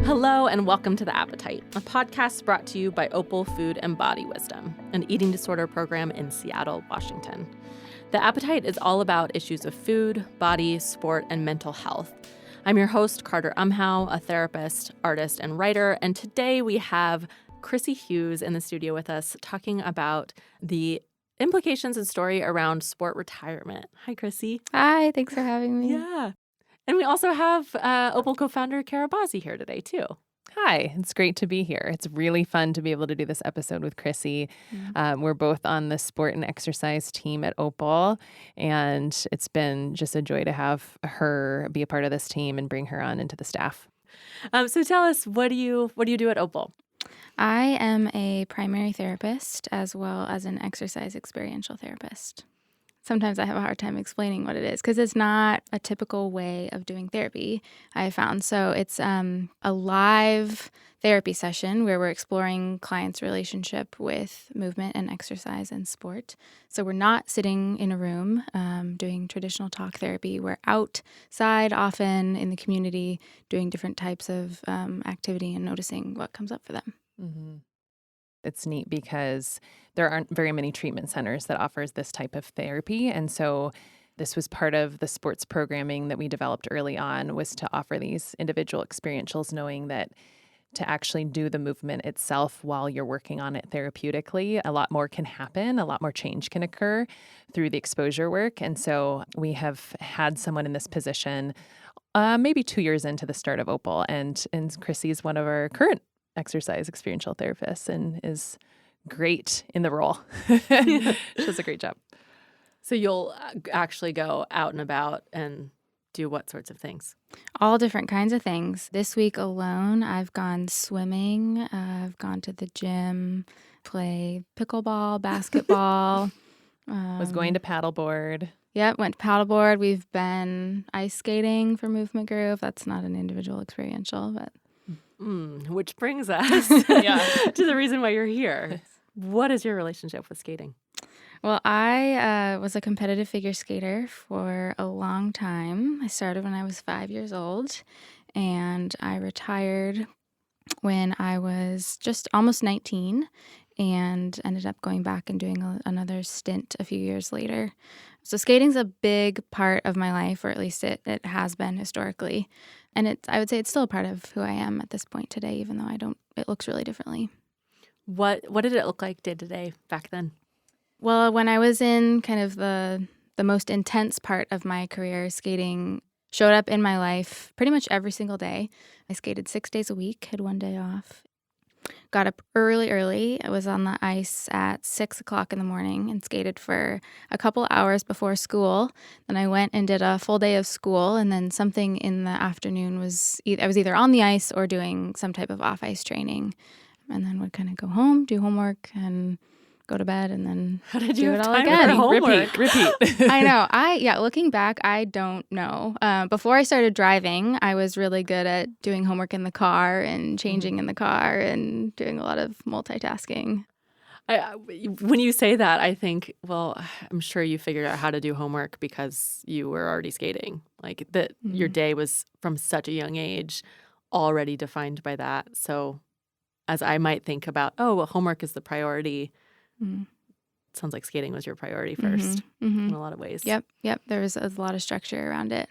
Hello and welcome to The Appetite, a podcast brought to you by Opal Food and Body Wisdom, an eating disorder program in Seattle, Washington. The Appetite is all about issues of food, body, sport, and mental health. I'm your host, Carter Umhau, a therapist, artist, and writer, and today we have Chrissy Hughes in the studio with us talking about the implications and story around sport retirement. Hi, Chrissy. Hi, thanks for having me. Yeah. And we also have Opal Co-Founder Bazzi here today, too. Hi, it's great to be here. It's really fun to be able to do this episode with Chrissy. We're both on the sport and exercise team at Opal, and it's been just a joy to have her be a part of this team and bring her on into the staff. So tell us, what do you do at Opal? I am a primary therapist as well as an exercise experiential therapist. Sometimes I have a hard time explaining what it is because it's not a typical way of doing therapy, I found. So it's a live therapy session where we're exploring clients' relationship with movement and exercise and sport. So we're not sitting in a room doing traditional talk therapy. We're outside often in the community doing different types of activity and noticing what comes up for them. Mm-hmm. It's neat because there aren't very many treatment centers that offers this type of therapy. And so this was part of the sports programming that we developed early on, was to offer these individual experientials, knowing that to actually do the movement itself while you're working on it therapeutically, a lot more can happen, a lot more change can occur through the exposure work. And so we have had someone in this position maybe 2 years into the start of Opal, and Chrissy is one of our current exercise experiential therapist and is great in the role. She does a great job. So you'll actually go out and about and do what sorts of things? All different kinds of things. This week alone, I've gone swimming. I've gone to the gym, play pickleball, basketball. Was going to paddleboard. Yep, went to paddleboard. We've been ice skating for Movement Groove. That's not an individual experiential, but... which brings us to the reason why you're here. What is your relationship with skating? Well, I was a competitive figure skater for a long time. I started when I was 5 years old, and I retired when I was just almost 19 and ended up going back and doing another stint a few years later. So skating's a big part of my life, or at least it has been historically. And I would say it's still a part of who I am at this point today, even though it looks really differently. What did it look like day to day back then? Well, when I was in kind of the most intense part of my career, skating showed up in my life pretty much every single day. I skated 6 days a week, had 1 day off. Got up early. I was on the ice at 6 o'clock in the morning and skated for a couple hours before school. Then I went and did a full day of school, and then something in the afternoon I was either on the ice or doing some type of off-ice training. And then would kind of go home, do homework, and go to bed, and then How did do you it have all time again. for homework? Repeat. I know. Looking back, I don't know. Before I started driving, I was really good at doing homework in the car and changing in the car and doing a lot of multitasking. When you say that, I think, well, I'm sure you figured out how to do homework because you were already skating. Like that, your day was from such a young age already defined by that. So as I might think about, homework is the priority, it sounds like skating was your priority first in a lot of ways. Yep. There was a lot of structure around it.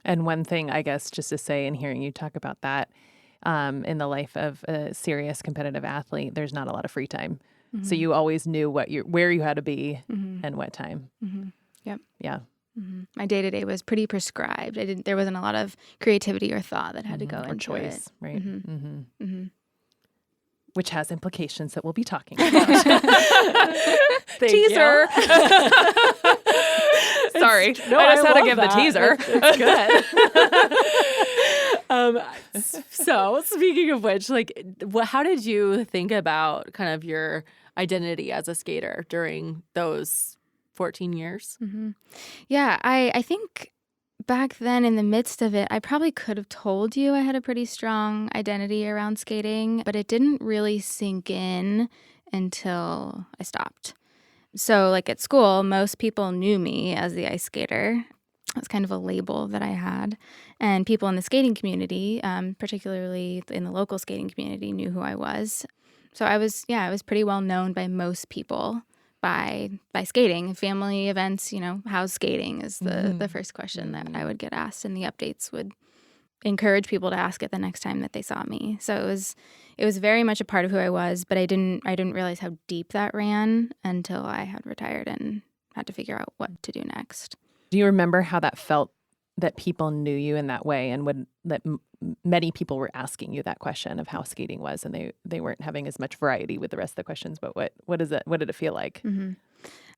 And one thing, I guess, just to say, and hearing you talk about that, in the life of a serious competitive athlete, there's not a lot of free time. So you always knew where you had to be and what time. Yep. Yeah. My day-to-day was pretty prescribed. There wasn't a lot of creativity or thought that had to go into choice, it. Right? Which has implications that we'll be talking about. Teaser. Sorry. I just had to give the teaser. It's good. So speaking of which, how did you think about kind of your identity as a skater during those 14 years? Yeah, I think back then in the midst of it, I probably could have told you I had a pretty strong identity around skating, but it didn't really sink in until I stopped. So at school, most people knew me as the ice skater. It was kind of a label that I had. And people in the skating community, particularly in the local skating community, knew who I was. So I was pretty well known by most people by skating. Family events, how's skating is the first question that I would get asked, and the updates would encourage people to ask it the next time that they saw me. So it was very much a part of who I was, but I didn't realize how deep that ran until I had retired and had to figure out what to do next. Do you remember how that felt, that people knew you in that way, and many people were asking you that question of how skating was, and they weren't having as much variety with the rest of the questions? But what is it? What did it feel like? Mm-hmm.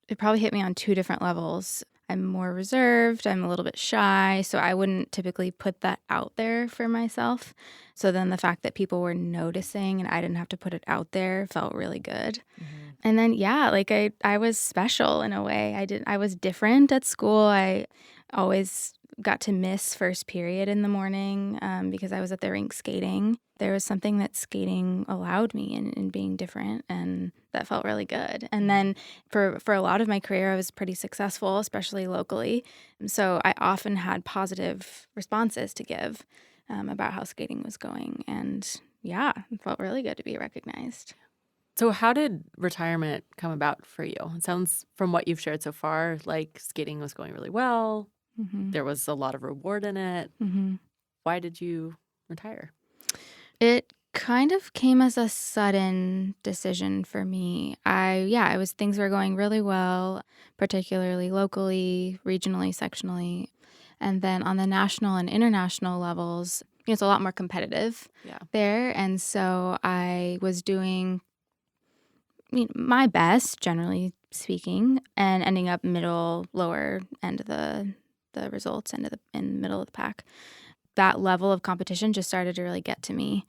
It probably hit me on two different levels. I'm more reserved. I'm a little bit shy, so I wouldn't typically put that out there for myself. So then the fact that people were noticing and I didn't have to put it out there felt really good. Mm-hmm. And then, I was special in a way. I was different at school. I always got to miss first period in the morning because I was at the rink skating. There was something that skating allowed me in being different, and that felt really good. And then for a lot of my career, I was pretty successful, especially locally. So I often had positive responses to give about how skating was going. And yeah, it felt really good to be recognized. So how did retirement come about for you? It sounds, from what you've shared so far, like skating was going really well. Mm-hmm. There was a lot of reward in it. Mm-hmm. Why did you retire? It kind of came as a sudden decision for me. Things were going really well, particularly locally, regionally, sectionally. And then on the national and international levels, it's a lot more competitive there. And so I was doing my best, generally speaking, and ending up middle, lower end of the results, in the middle of the pack. That level of competition just started to really get to me.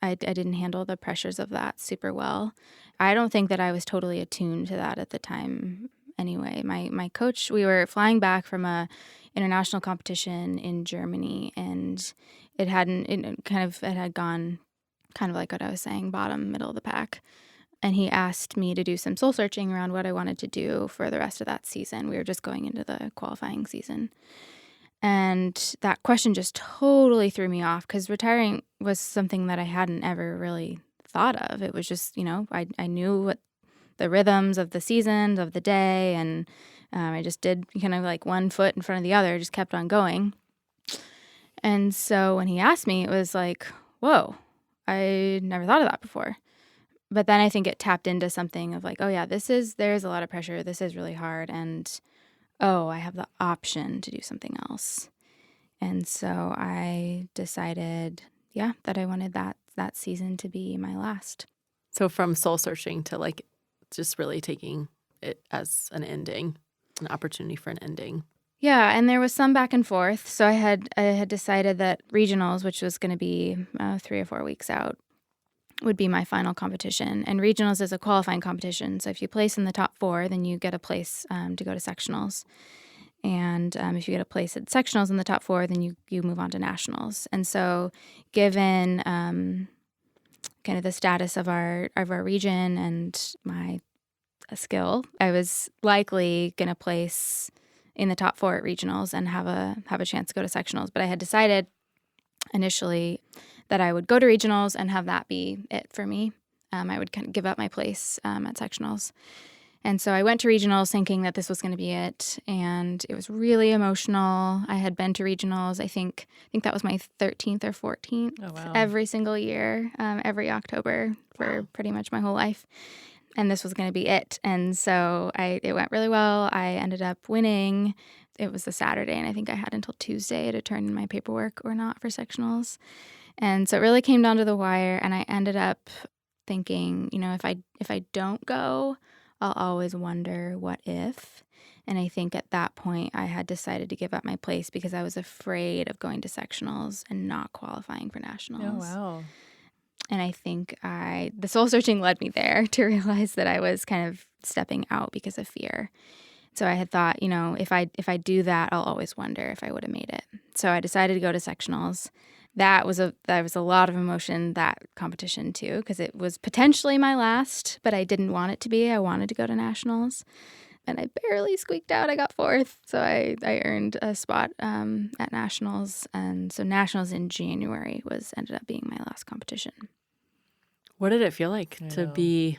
I didn't handle the pressures of that super well. I don't think that I was totally attuned to that at the time anyway. My coach, we were flying back from a international competition in Germany, and it had gone kind of like what I was saying, bottom, middle of the pack. And he asked me to do some soul searching around what I wanted to do for the rest of that season. We were just going into the qualifying season. And that question just totally threw me off because retiring was something that I hadn't ever really thought of. It was just, I knew what the rhythms of the seasons, of the day, and I just did kind of like one foot in front of the other, just kept on going. And so when he asked me, it was like, whoa, I never thought of that before. But then I think it tapped into something of like, oh yeah, there's a lot of pressure. This is really hard. And I have the option to do something else. And so I decided, that I wanted that season to be my last. So from soul searching to like just really taking it as an ending, an opportunity for an ending. Yeah, and there was some back and forth. So I had decided that regionals, which was going to be 3 or 4 weeks out, would be my final competition. And regionals is a qualifying competition. So if you place in the top 4, then you get a place to go to sectionals. And if you get a place at sectionals in the top 4, then you move on to nationals. And so given kind of the status of our region and my skill, I was likely going to place in the top 4 at regionals and have a chance to go to sectionals. But I had decided initially that I would go to regionals and have that be it for me. I would kind of give up my place at sectionals. And so I went to regionals thinking that this was going to be it. And it was really emotional. I had been to regionals, I think that was my 13th or 14th every single year, every October for pretty much my whole life. And this was going to be it. And so it went really well. I ended up winning. It was a Saturday, and I think I had until Tuesday to turn in my paperwork or not for sectionals. And so it really came down to the wire, and I ended up thinking, if I don't go, I'll always wonder what if. And I think at that point I had decided to give up my place because I was afraid of going to sectionals and not qualifying for nationals. Oh, wow. And I think the soul searching led me there to realize that I was kind of stepping out because of fear. So I had thought, if I do that, I'll always wonder if I would have made it. So I decided to go to sectionals. That was a lot of emotion, that competition too, because it was potentially my last, but I didn't want it to be. I wanted to go to nationals. and I barely squeaked out. I got fourth. So I earned a spot at Nationals. And so Nationals in January ended up being my last competition. What did it feel like to be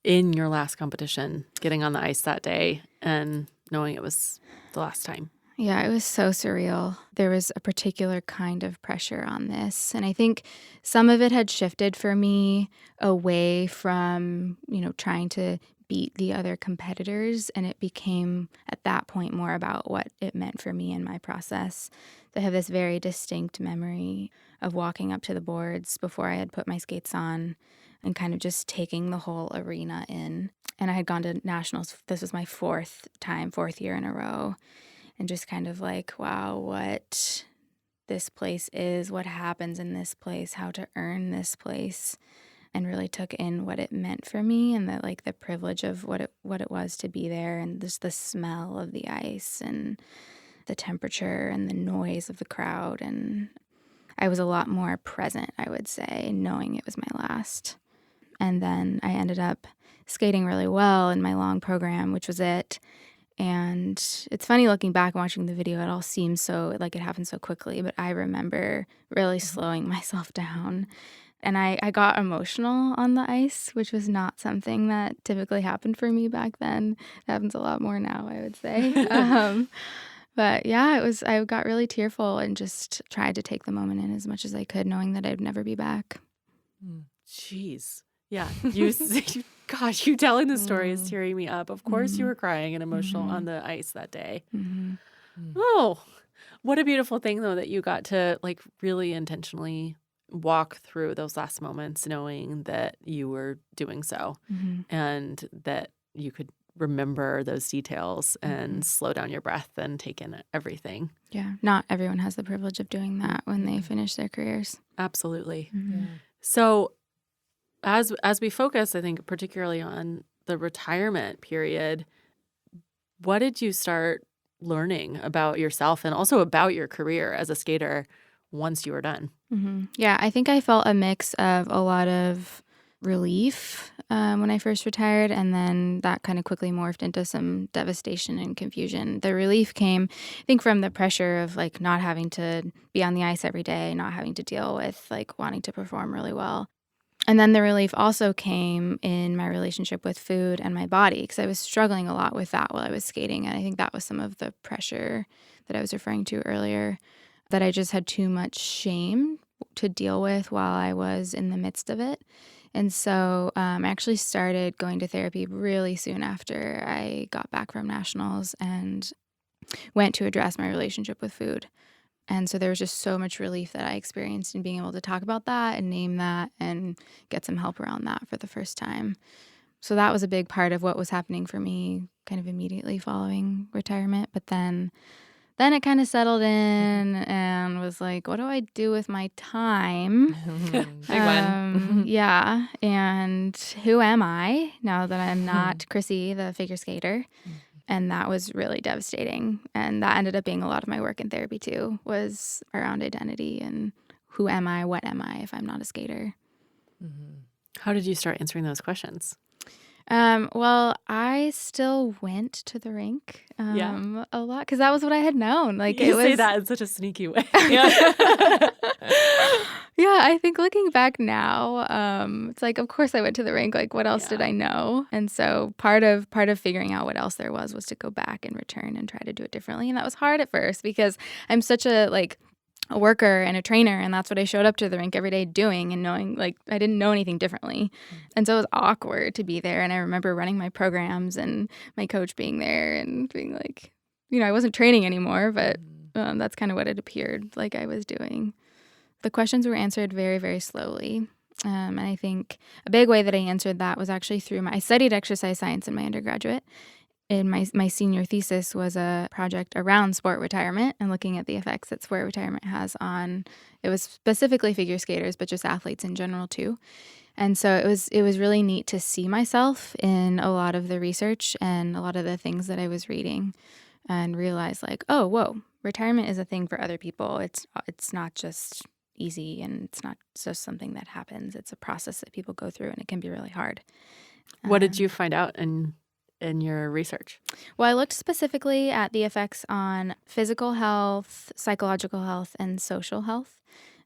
in your last competition, getting on the ice that day and knowing it was the last time? Yeah, it was so surreal. There was a particular kind of pressure on this. And I think some of it had shifted for me away from, trying to beat the other competitors. And it became, at that point, more about what it meant for me in my process. I have this very distinct memory of walking up to the boards before I had put my skates on and kind of just taking the whole arena in. And I had gone to Nationals. This was my fourth year in a row. And just kind of like, wow, what this place is, what happens in this place, how to earn this place, and really took in what it meant for me and the privilege of what it was to be there, and just the smell of the ice and the temperature and the noise of the crowd. And I was a lot more present, I would say, knowing it was my last. And then I ended up skating really well in my long program, which was it. And it's funny looking back and watching the video, it all seems so like it happened so quickly, but I remember really slowing myself down. And I got emotional on the ice, which was not something that typically happened for me back then. It happens a lot more now, I would say. But yeah, I got really tearful and just tried to take the moment in as much as I could, knowing that I'd never be back. Jeez. Yeah. Gosh, you telling the story is tearing me up. Of course you were crying and emotional on the ice that day. Oh, what a beautiful thing, though, that you got to really intentionally walk through those last moments knowing that you were doing so and that you could remember those details and slow down your breath and take in everything. Yeah. Not everyone has the privilege of doing that when they finish their careers. Absolutely. So as we focus, I think, particularly on the retirement period, what did you start learning about yourself and also about your career as a skater once you were done? Yeah, I think I felt a mix of a lot of relief when I first retired, and then that kind of quickly morphed into some devastation and confusion. The relief came, I think, from the pressure of not having to be on the ice every day, not having to deal with wanting to perform really well. And then the relief also came in my relationship with food and my body, because I was struggling a lot with that while I was skating. And I think that was some of the pressure that I was referring to earlier, that I just had too much shame to deal with while I was in the midst of it. And so I actually started going to therapy really soon after I got back from Nationals and went to address my relationship with food. And so there was just so much relief that I experienced in being able to talk about that and name that and get some help around that for the first time. So that was a big part of what was happening for me kind of immediately following retirement. But then it kind of settled in and was like, what do I do with my time? Big one. Yeah. And who am I now that I'm not Chrissy, the figure skater? And that was really devastating. And that ended up being a lot of my work in therapy too, was around identity and who am I, what am I if I'm not a skater? How did you start answering those questions? Well, I still went to the rink a lot because that was what I had known. You say that in such a sneaky way. Yeah, I think looking back now, it's of course I went to the rink. What else did I know? And so part of figuring out what else there was to go back and return and try to do it differently. And that was hard at first because I'm such a worker and a trainer, and that's what I showed up to the rink every day doing and knowing I didn't know anything differently. And so it was awkward to be there. And I remember running my programs and my coach being there and being I wasn't training anymore, but that's kind of what it appeared like I was doing. The questions were answered very, very slowly. And I think a big way that I answered that was actually through I studied exercise science in my undergraduate. And my senior thesis was a project around sport retirement and looking at the effects that sport retirement has on, it was specifically figure skaters, but just athletes in general too. And so it was really neat to see myself in a lot of the research and a lot of the things that I was reading and realize oh, whoa, retirement is a thing for other people. It's not just easy and it's not just something that happens. It's a process that people go through and it can be really hard. What did you find out in in your research? Well, I looked specifically at the effects on physical health, psychological health, and social health.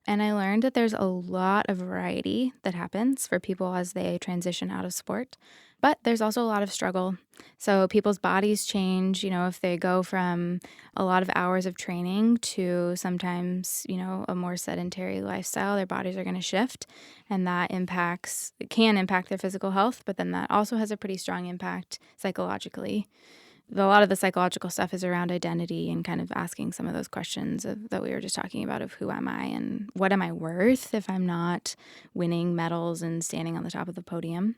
And I learned that there's a lot of variety that happens for people as they transition out of sport. But there's also a lot of struggle. So people's bodies change, if they go from a lot of hours of training to sometimes, a more sedentary lifestyle, their bodies are going to shift. And that can impact their physical health, but then that also has a pretty strong impact psychologically. A lot of the psychological stuff is around identity and kind of asking some of those questions that we were just talking about of who am I and what am I worth if I'm not winning medals and standing on the top of the podium.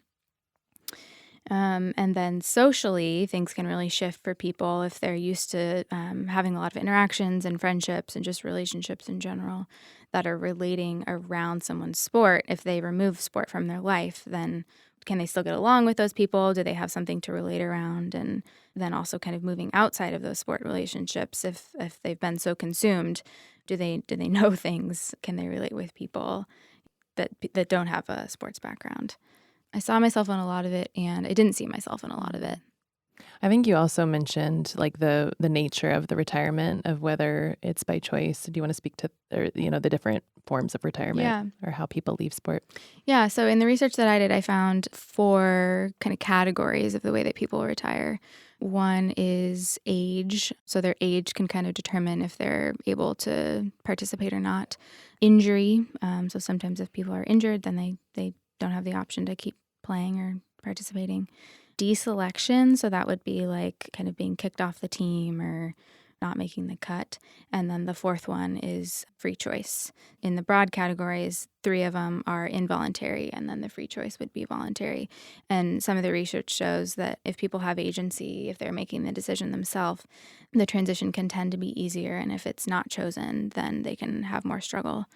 And then socially, things can really shift for people if they're used to having a lot of interactions and friendships and just relationships in general that are relating around someone's sport. If they remove sport from their life, then can they still get along with those people? Do they have something to relate around? And then also kind of moving outside of those sport relationships, if they've been so consumed, do they know things? Can they relate with people that don't have a sports background? I saw myself in a lot of it, and I didn't see myself in a lot of it. I think you also mentioned like the nature of the retirement, of whether it's by choice. Do you want to speak to the different forms of retirement or how people leave sport? Yeah. So in the research that I did, I found 4 kind of categories of the way that people retire. One is age. So their age can kind of determine if they're able to participate or not. Injury. So sometimes if people are injured, then they don't have the option to keep playing or participating. Deselection, so that would be like kind of being kicked off the team or not making the cut. And then the 4th one is free choice. In the broad categories, 3 of them are involuntary, and then the free choice would be voluntary. And some of the research shows that if people have agency, if they're making the decision themselves, the transition can tend to be easier. And if it's not chosen, then they can have more struggle.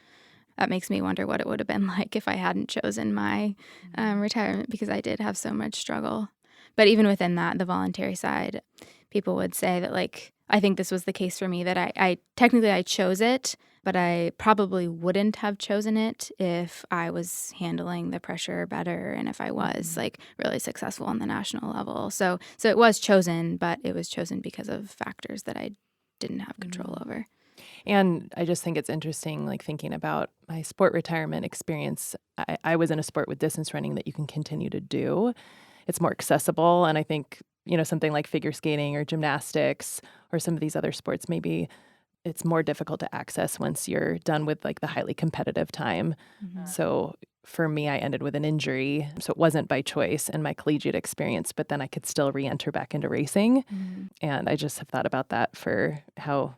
That makes me wonder what it would have been like if I hadn't chosen my retirement, because I did have so much struggle. But even within that, the voluntary side, people would say that, like, I think this was the case for me, that I technically chose it, but I probably wouldn't have chosen it if I was handling the pressure better and if I was like really successful on the national level. So it was chosen, but it was chosen because of factors that I didn't have control over. And I just think it's interesting, like thinking about my sport retirement experience. I was in a sport with distance running that you can continue to do. It's more accessible. And I think, something like figure skating or gymnastics or some of these other sports, maybe it's more difficult to access once you're done with like the highly competitive time. Mm-hmm. So for me, I ended with an injury. So it wasn't by choice in my collegiate experience, but then I could still re-enter back into racing. Mm-hmm. And I just have thought about that for how,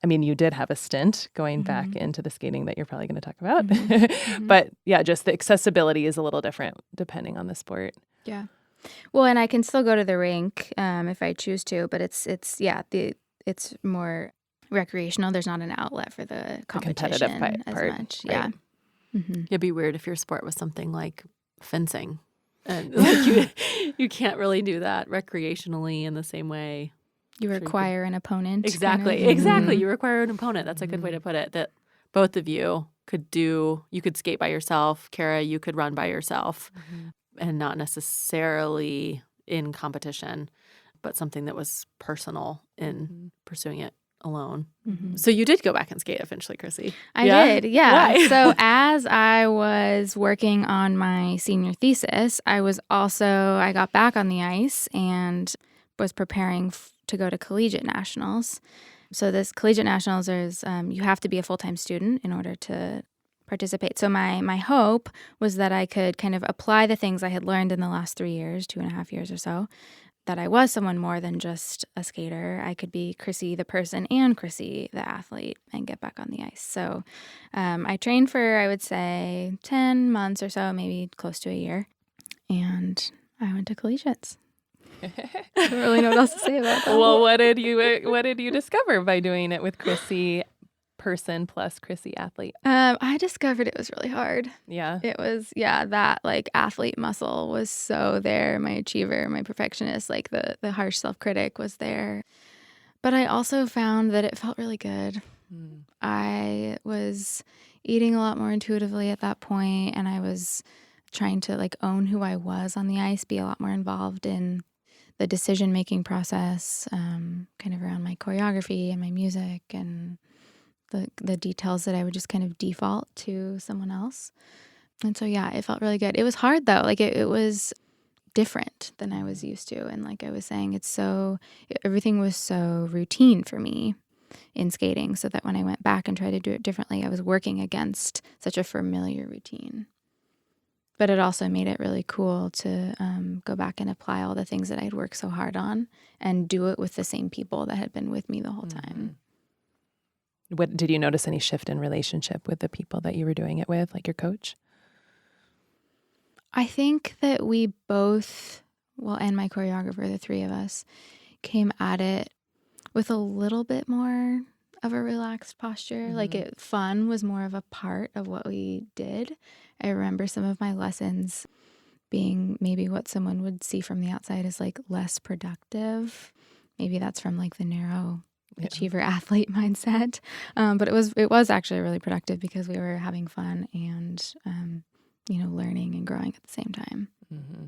you did have a stint going back into the skating that you're probably going to talk about. Mm-hmm. But yeah, just the accessibility is a little different depending on the sport. Yeah. Well, and I can still go to the rink if I choose to, but it's more recreational. There's not an outlet for the competition as much. Right. Yeah. Mm-hmm. It'd be weird if your sport was something like fencing. And like you can't really do that recreationally in the same way. You require an opponent. Exactly. Kind of. Exactly. You require an opponent. That's a good way to put it. That both of you could do. You could skate by yourself. Kara, you could run by yourself. Mm-hmm. And not necessarily in competition, but something that was personal in pursuing it alone. Mm-hmm. So you did go back and skate eventually, Chrissy. I did, yeah. Why? So as I was working on my senior thesis, I got back on the ice and was preparing to go to collegiate nationals. So this collegiate nationals is you have to be a full-time student in order to participate. So my hope was that I could kind of apply the things I had learned in the last 3 years, 2.5 years or so, that I was someone more than just a skater. I could be Chrissy the person and Chrissy the athlete and get back on the ice. So I trained for, I would say, 10 months or so, maybe close to a year. And I went to collegiates. I don't really know what else to say about that. Well, what did you discover by doing it with Chrissy person plus Chrissy athlete? I discovered it was really hard. Yeah. It was, that like athlete muscle was so there. My achiever, my perfectionist, like the harsh self-critic was there. But I also found that it felt really good. I was eating a lot more intuitively at that point, and I was trying to like own who I was on the ice, be a lot more involved in the decision-making process, kind of around my choreography and my music and the details that I would just kind of default to someone else. And so, yeah, it felt really good. It was hard though. Like it was different than I was used to. And like I was saying, everything was so routine for me in skating, so that when I went back and tried to do it differently, I was working against such a familiar routine. But it also made it really cool to go back and apply all the things that I'd worked so hard on and do it with the same people that had been with me the whole time. What did you notice any shift in relationship with the people that you were doing it with, like your coach? I think that we both, and my choreographer, the three of us, came at it with a little bit more of a relaxed posture. Like fun was more of a part of what we did. I remember some of my lessons being maybe what someone would see from the outside as like less productive. Maybe that's from like the narrow achiever athlete mindset. But it was actually really productive because we were having fun and, learning and growing at the same time. Mm-hmm.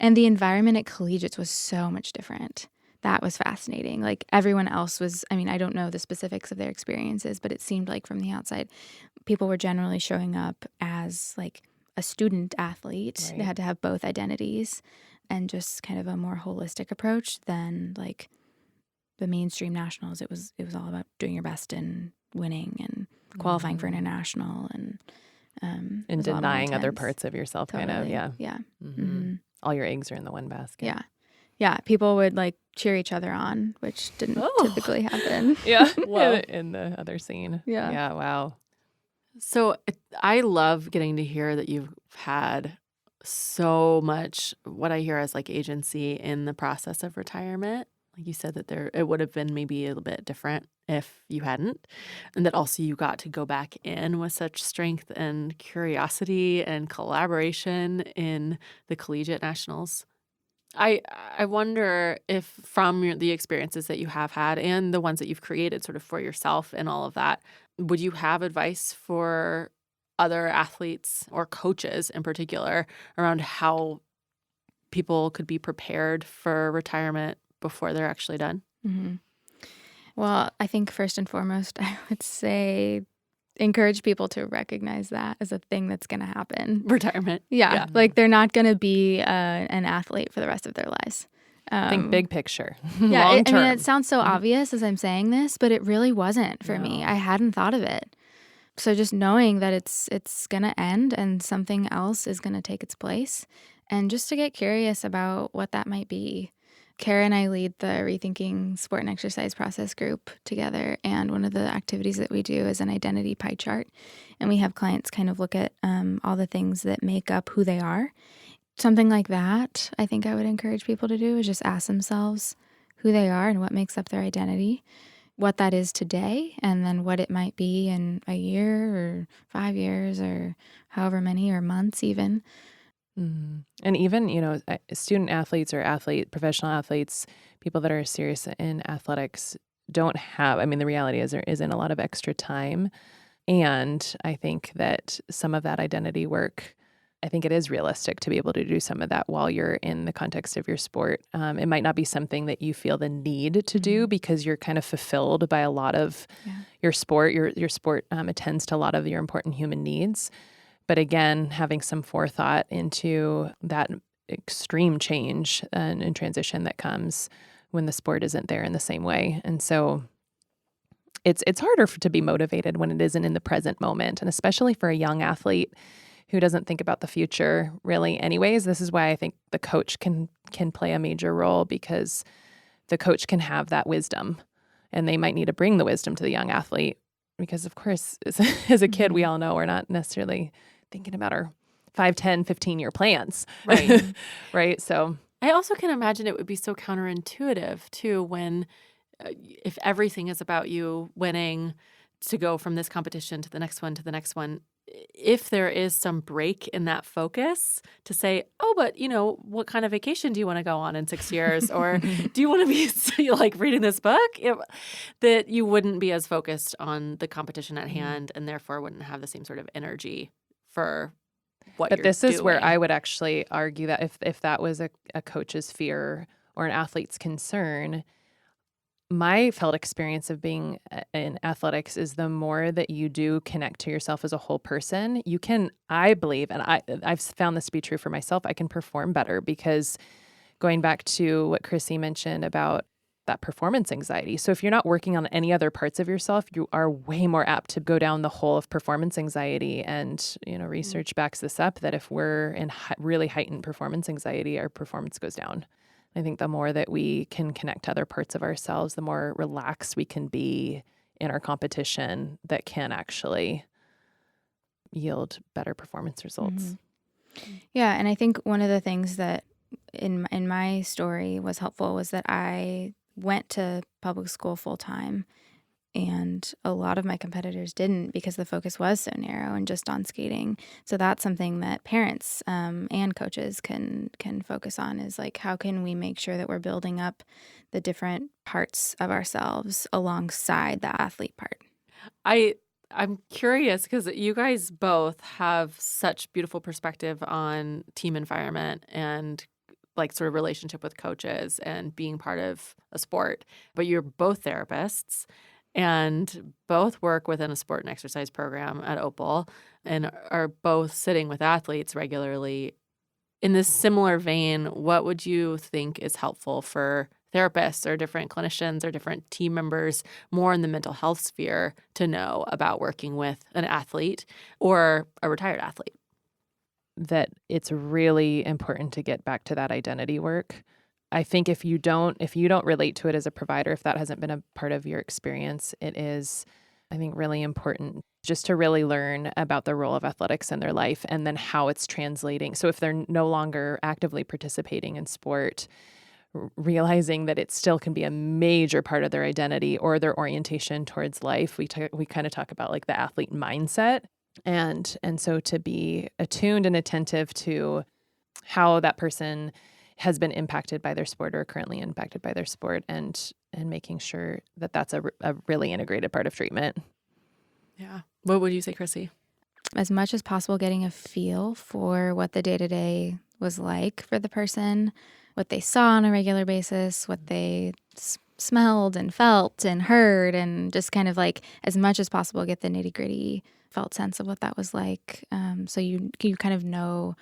And the environment at collegiates was so much different. That was fascinating. Like everyone else was, I don't know the specifics of their experiences, but it seemed like from the outside, people were generally showing up as like a student athlete. Right. They had to have both identities and just kind of a more holistic approach than like the mainstream nationals. It was all about doing your best and winning and qualifying for international and denying other parts of yourself. Totally. Kind of. Yeah. Yeah. Mm-hmm. Mm-hmm. All your eggs are in the one basket. Yeah. Yeah. People would like cheer each other on, which didn't typically happen. Yeah. In the other scene. Yeah. Yeah. Wow. So I love getting to hear that you've had so much, what I hear as like agency in the process of retirement. Like you said that it would have been maybe a little bit different if you hadn't. And that also you got to go back in with such strength and curiosity and collaboration in the collegiate nationals. I wonder if from the experiences that you have had and the ones that you've created sort of for yourself and all of that, would you have advice for other athletes or coaches in particular around how people could be prepared for retirement before they're actually done? Mm-hmm. Well, I think first and foremost, I would say encourage people to recognize that as a thing that's going to happen. Retirement. Yeah. Like they're not going to be an athlete for the rest of their lives. Think big picture. Yeah. Long term. It sounds so obvious as I'm saying this, but it really wasn't for me. I hadn't thought of it. So just knowing that it's going to end and something else is going to take its place, and just to get curious about what that might be. Kara and I lead the Rethinking Sport and Exercise Process group together, and one of the activities that we do is an identity pie chart, and we have clients kind of look at all the things that make up who they are. Something like that, I think I would encourage people to do, is just ask themselves who they are and what makes up their identity, what that is today, and then what it might be in a year or 5 years or however many, or months even. Mm-hmm. And even, student athletes or professional athletes, people that are serious in athletics don't have, the reality is there isn't a lot of extra time. And I think that some of that identity work, I think it is realistic to be able to do some of that while you're in the context of your sport. It might not be something that you feel the need to do because you're kind of fulfilled by a lot of your sport. Your sport attends to a lot of your important human needs. But again, having some forethought into that extreme change and transition that comes when the sport isn't there in the same way. And so it's harder to be motivated when it isn't in the present moment. And especially for a young athlete who doesn't think about the future really anyways. This is why I think the coach can play a major role, because the coach can have that wisdom, and they might need to bring the wisdom to the young athlete. Because of course, as a kid, we all know we're not necessarily thinking about our 5, 10, 15-year plans. Right. Right. So I also can imagine it would be so counterintuitive too when if everything is about you winning to go from this competition to the next one to the next one, if there is some break in that focus to say, oh, but what kind of vacation do you want to go on in 6 years? Or do you want to be like reading this book? That you wouldn't be as focused on the competition at hand, and therefore wouldn't have the same sort of energy for what you're doing. But this is where I would actually argue that if that was a coach's fear or an athlete's concern, my felt experience of being in athletics is the more that you do connect to yourself as a whole person, you can, I believe, and I've found this to be true for myself, I can perform better because going back to what Chrissy mentioned about that performance anxiety. So if you're not working on any other parts of yourself, you are way more apt to go down the hole of performance anxiety. And, research backs this up that if we're in really heightened performance anxiety, our performance goes down. I think the more that we can connect to other parts of ourselves, the more relaxed we can be in our competition that can actually yield better performance results. Yeah, and I think one of the things that in my story was helpful was that I went to public school full time, and a lot of my competitors didn't because the focus was so narrow and just on skating. So that's something that parents and coaches can focus on, is like, how can we make sure that we're building up the different parts of ourselves alongside the athlete part? I'm curious because you guys both have such beautiful perspective on team environment and like sort of relationship with coaches and being part of a sport, but you're both therapists and both work within a sport and exercise program at Opal and are both sitting with athletes regularly. In this similar vein, what would you think is helpful for therapists or different clinicians or different team members more in the mental health sphere to know about working with an athlete or a retired athlete? That it's really important to get back to that identity work. I think if you don't relate to it as a provider, if that hasn't been a part of your experience, it is, I think, really important just to really learn about the role of athletics in their life and then how it's translating. So if they're no longer actively participating in sport, realizing that it still can be a major part of their identity or their orientation towards life. We kind of talk about like the athlete mindset. And so to be attuned and attentive to how that person has been impacted by their sport or currently impacted by their sport and making sure that that's a really integrated part of treatment. Yeah. What would you say, Chrissy? As much as possible, getting a feel for what the day-to-day was like for the person, what they saw on a regular basis, what they smelled and felt and heard, and just kind of like as much as possible get the nitty-gritty felt sense of what that was like. So you kind of know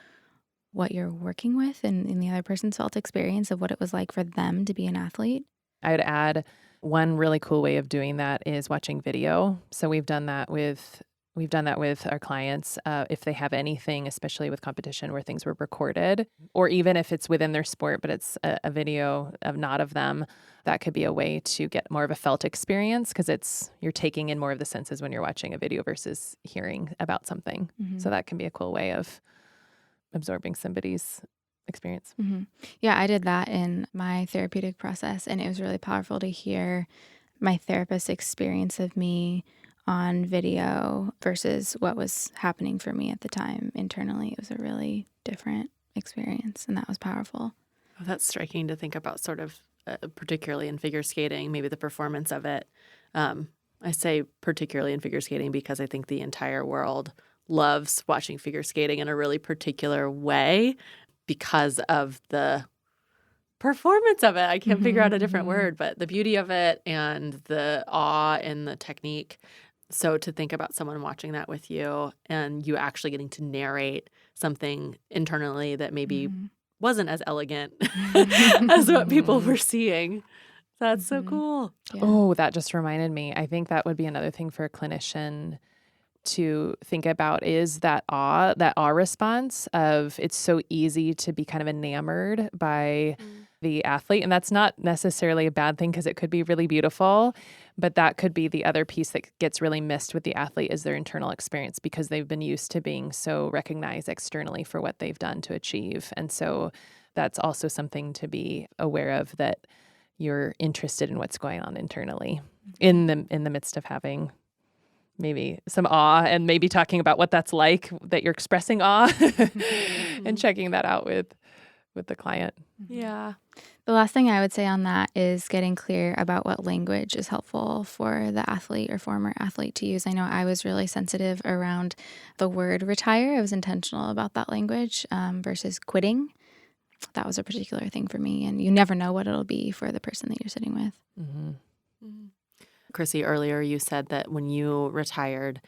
what you're working with and in the other person's felt experience of what it was like for them to be an athlete. I would add one really cool way of doing that is watching video. So we've done that with our clients. If they have anything, especially with competition where things were recorded, or even if it's within their sport, but it's a video of not of them, that could be a way to get more of a felt experience because you're taking in more of the senses when you're watching a video versus hearing about something. Mm-hmm. So that can be a cool way of absorbing somebody's experience. Mm-hmm. Yeah, I did that in my therapeutic process, and it was really powerful to hear my therapist's experience of me on video versus what was happening for me at the time internally. It was a really different experience, and that was powerful. Oh, that's striking to think about, sort of particularly in figure skating, maybe the performance of it. I say particularly in figure skating because I think the entire world loves watching figure skating in a really particular way because of the performance of it. I can't figure out a different word, but the beauty of it and the awe and the technique. So to think about someone watching that with you and you actually getting to narrate something internally that maybe wasn't as elegant as what people were seeing. That's so cool. Yeah. Oh, that just reminded me. I think that would be another thing for a clinician to think about is that awe response of it's so easy to be kind of enamored by the athlete. And that's not necessarily a bad thing because it could be really beautiful, but that could be the other piece that gets really missed with the athlete is their internal experience because they've been used to being so recognized externally for what they've done to achieve. And so that's also something to be aware of, that you're interested in what's going on internally in the midst of having maybe some awe and maybe talking about what that's like, that you're expressing awe and checking that out with the client. Yeah. The last thing I would say on that is getting clear about what language is helpful for the athlete or former athlete to use. I know I was really sensitive around the word retire. I was intentional about that language versus quitting. that was a particular thing for me. And you never know what it'll be for the person that you're sitting with. Mm-hmm. Mm-hmm. Chrissy, earlier you said that when you retired,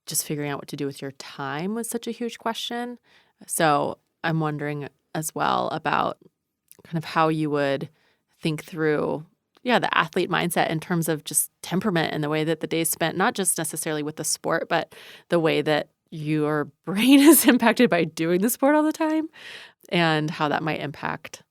just figuring out what to do with your time was such a huge question. So I'm wondering as well about kind of how you would think through, the athlete mindset in terms of just temperament and the way that the day's spent, not just necessarily with the sport, but the way that your brain is impacted by doing the sport all the time and how that might impact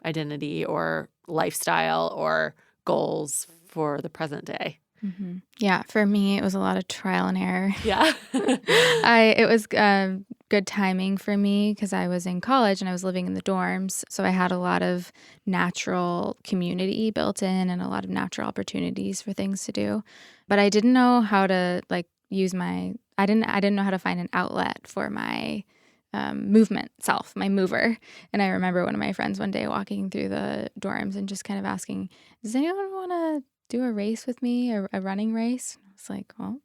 identity or lifestyle or goals for the present day. Mm-hmm. Yeah, for me, it was a lot of trial and error. Yeah. It was good timing for me because I was in college and I was living in the dorms. So I had a lot of natural community built in and a lot of natural opportunities for things to do. But I didn't know how to use I didn't know how to find an outlet for my movement self, my mover. And I remember one of my friends one day walking through the dorms and just kind of asking, does anyone want to do a race with me, a running race? I was like, well,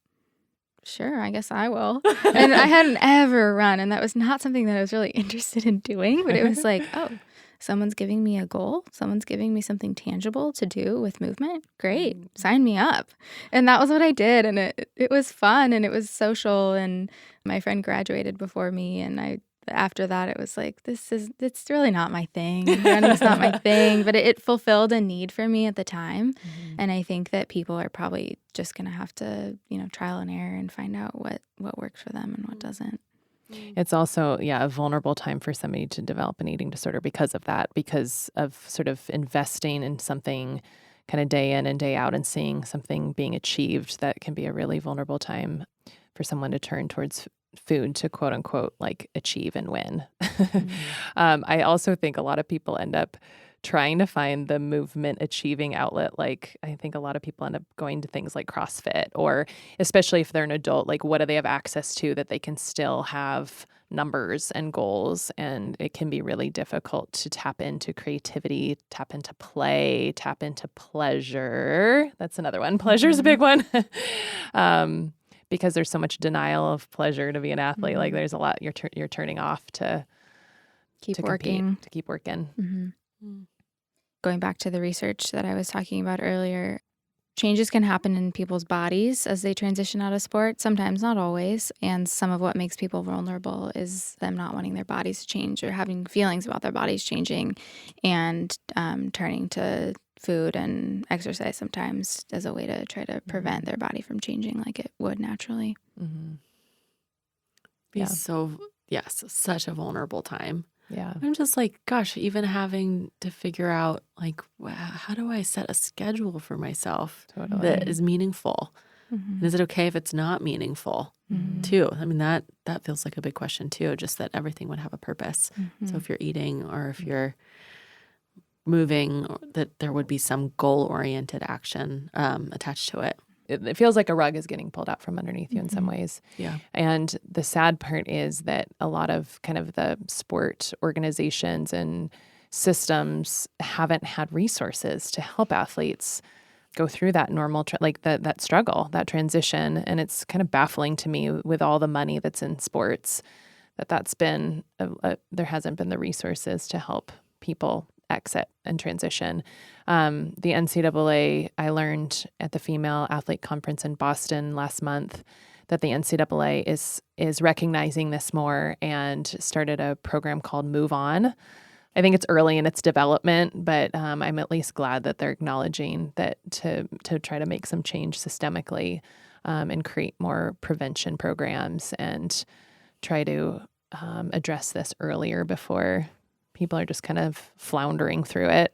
sure, I guess I will. And I hadn't ever run, and that was not something that I was really interested in doing, but it was like, oh, someone's giving me a goal. Someone's giving me something tangible to do with movement. Great, sign me up. And that was what I did, and it was fun, and it was social, and my friend graduated before me, and after that, it was like, it's really not my thing. Running's not my thing, but it fulfilled a need for me at the time. Mm-hmm. And I think that people are probably just going to have to, trial and error and find out what works for them and what doesn't. It's also, a vulnerable time for somebody to develop an eating disorder because of that, because of sort of investing in something kind of day in and day out and seeing something being achieved. That can be a really vulnerable time for someone to turn towards food to quote unquote achieve and win. Mm-hmm. I also think a lot of people end up trying to find the movement achieving outlet. I think a lot of people end up going to things like CrossFit, or especially if they're an adult, what do they have access to that they can still have numbers and goals? And it can be really difficult to tap into creativity, tap into play, tap into pleasure. That's another one. Pleasure is a big one. Because there's so much denial of pleasure to be an athlete. Mm-hmm. There's a lot you're turning off to keep working. Mm-hmm. Going back to the research that I was talking about earlier, changes can happen in people's bodies as they transition out of sport, sometimes, not always. And some of what makes people vulnerable is them not wanting their bodies to change or having feelings about their bodies changing and turning to food and exercise sometimes as a way to try to prevent their body from changing like it would naturally. Mm-hmm. Such a vulnerable time. Yeah. I'm just like, gosh, even having to figure out how do I set a schedule for myself that is meaningful? Mm-hmm. And is it okay if it's not meaningful too? I mean, that feels like a big question too, just that everything would have a purpose. Mm-hmm. So if you're eating or if you're moving, that there would be some goal-oriented action attached to it. It feels like a rug is getting pulled out from underneath you in some ways. Yeah. And the sad part is that a lot of kind of the sport organizations and systems haven't had resources to help athletes go through that normal, that struggle, that transition. And it's kind of baffling to me with all the money that's in sports that's been, there hasn't been the resources to help people exit and transition. The NCAA, I learned at the Female Athlete Conference in Boston last month that the NCAA is recognizing this more and started a program called Move On. I think it's early in its development, but I'm at least glad that they're acknowledging that to try to make some change systemically and create more prevention programs and try to address this earlier before people are just kind of floundering through it.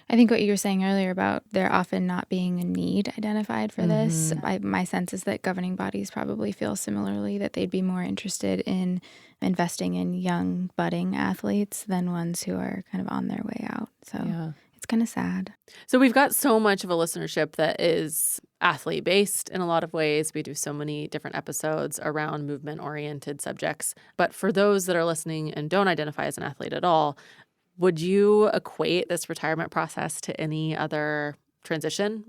I think what you were saying earlier about there often not being a need identified for this, my sense is that governing bodies probably feel similarly, that they'd be more interested in investing in young, budding athletes than ones who are kind of on their way out. So it's kind of sad. So we've got so much of a listenership that is athlete-based in a lot of ways. We do so many different episodes around movement-oriented subjects. But for those that are listening and don't identify as an athlete at all, would you equate this retirement process to any other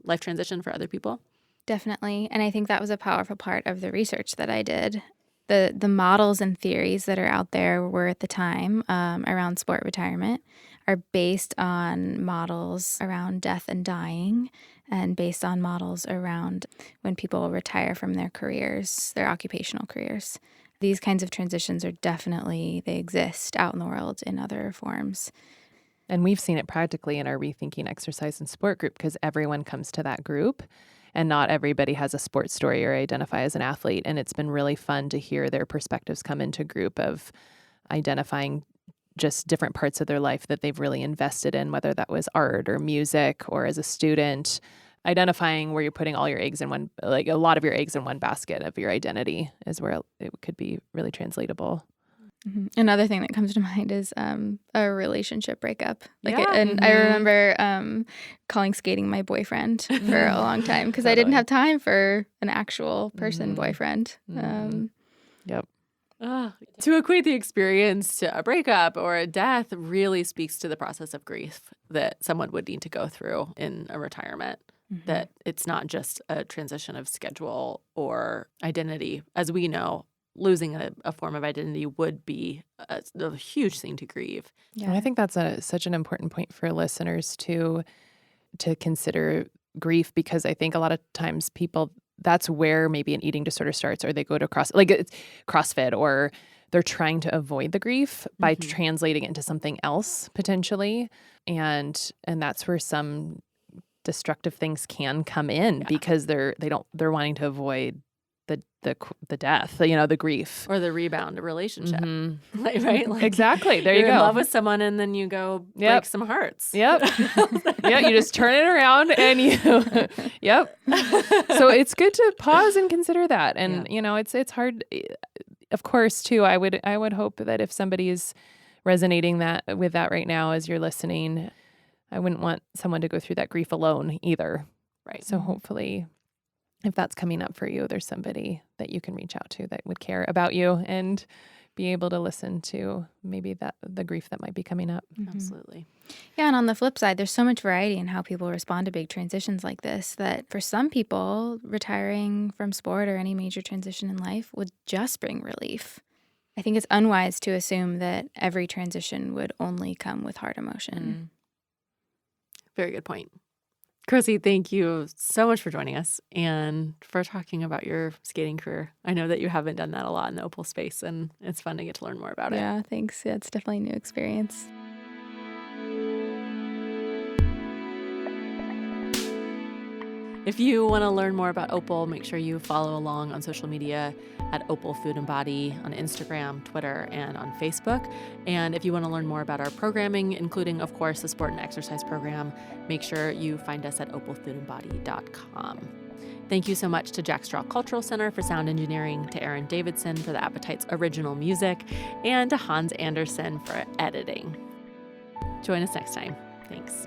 life transition for other people? Definitely. And I think that was a powerful part of the research that I did. The models and theories that are out there were at the time around sport retirement are based on models around death and dying, and based on models around when people retire from their careers, their occupational careers. These kinds of transitions are definitely, they exist out in the world in other forms. And we've seen it practically in our Rethinking Exercise and Sport group, because everyone comes to that group and not everybody has a sports story or identify as an athlete. And it's been really fun to hear their perspectives come into group of identifying just different parts of their life that they've really invested in, whether that was art or music or as a student, identifying where you're putting all your eggs in one, like a lot of your eggs in one basket of your identity is where it could be really translatable. Mm-hmm. Another thing that comes to mind is a relationship breakup. Mm-hmm. I remember calling skating my boyfriend for a long time because I didn't have time for an actual person boyfriend. Yep. To equate the experience to a breakup or a death really speaks to the process of grief that someone would need to go through in a retirement. Mm-hmm. That it's not just a transition of schedule or identity. As we know, losing a form of identity would be a huge thing to grieve. Yeah. And I think that's such an important point for listeners to consider grief, because I think a lot of times people, that's where maybe an eating disorder starts, or they go to CrossFit, or they're trying to avoid the grief by translating it into something else potentially. And that's where some destructive things can come in because they're wanting to avoid the death, the grief. Or the rebound relationship. Mm-hmm. Right? Exactly. There you go. You're in love with someone and then you go break some hearts. Yep. Yeah, you just turn it around and you yep. So it's good to pause and consider that. And it's hard, of course, too. I would hope that if somebody is resonating with that right now as you're listening, I wouldn't want someone to go through that grief alone either. Right. So hopefully, if that's coming up for you, there's somebody that you can reach out to that would care about you and be able to listen to maybe the grief that might be coming up. Mm-hmm. Absolutely. Yeah, and on the flip side, there's so much variety in how people respond to big transitions like this that for some people, retiring from sport or any major transition in life would just bring relief. I think it's unwise to assume that every transition would only come with hard emotion. Very good point. Chrissy, thank you so much for joining us and for talking about your skating career. I know that you haven't done that a lot in the Opal space, and it's fun to get to learn more about it. Yeah, thanks. Yeah, it's definitely a new experience. If you want to learn more about Opal, make sure you follow along on social media at Opal Food and Body on Instagram, Twitter, and on Facebook. And if you want to learn more about our programming, including, of course, the sport and exercise program, make sure you find us at opalfoodandbody.com. Thank you so much to Jack Straw Cultural Center for sound engineering, to Aaron Davidson for the Appetite's original music, and to Hans Anderson for editing. Join us next time. Thanks.